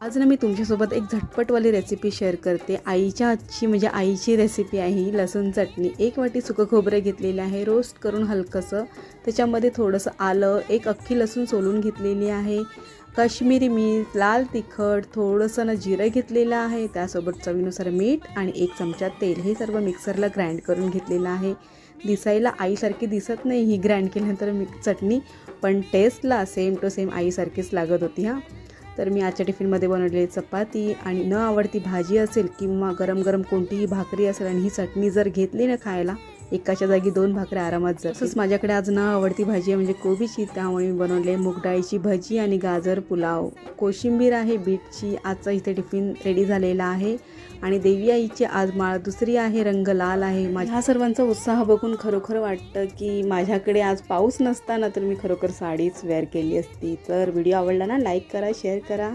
आज ना मी तुमच्यासोबत एक झटपटवाली रेसिपी शेअर करते। आईच्या हातची म्हणजे आईची रेसिपी आहे ही लसूण चटणी। 1 वाटी सुकं खोबरं घेतलेलं आहे, रोस्ट करून हलकंसं त्याच्यामध्ये थोडंसं आलं, एक अख्खी लसूण सोलून घेतलेली आहे, काश्मीरी मिर्च, लाल तिखट, थोडंसं ना जिरं घेतलेलं आहे, त्यासोबत चवीनुसार मीठ आणि 1 चमचा तेल, हे सर्व मिक्सरला ग्राइंड करून घेतलेलं आहे। दिसायला आईसारखी दिसत नाही ही ग्राइंड केल्यानंतर चटणी, पण टेस्टला सेम टू सेम आईसारखीच लागत होती हां। तर मी आजच्या टिफिनमध्ये बनवलेली चपाती आणि न आवडती भाजी असेल किंवा गरम गरम कोणतीही भाकरी असेल आणि ही चटणी जर घेतली ना खायला, एकाच्या जागी 2 भाकऱ्या आरामात जातात। तसंच माझ्याकडे आज न आवडती भाजी आहे म्हणजे कोबीची, त्यामुळे मी बनवले मूग डाळीची भजी आणि गाजर पुलाव, कोशिंबीर आहे बीटची। आजचा इथे टिफिन रेडी झालेला आहे आणि देवी आईची आज माळ दुसरी आहे, रंग लाल आहे। माझ्या ह्या सर्वांचा उत्साह बघून खरोखर वाटतं की माझ्याकडे आज पाऊस नसताना तर मी खरोखर साडीच वेअर केली असती। तर व्हिडिओ आवडला ना, लाईक करा, शेअर करा।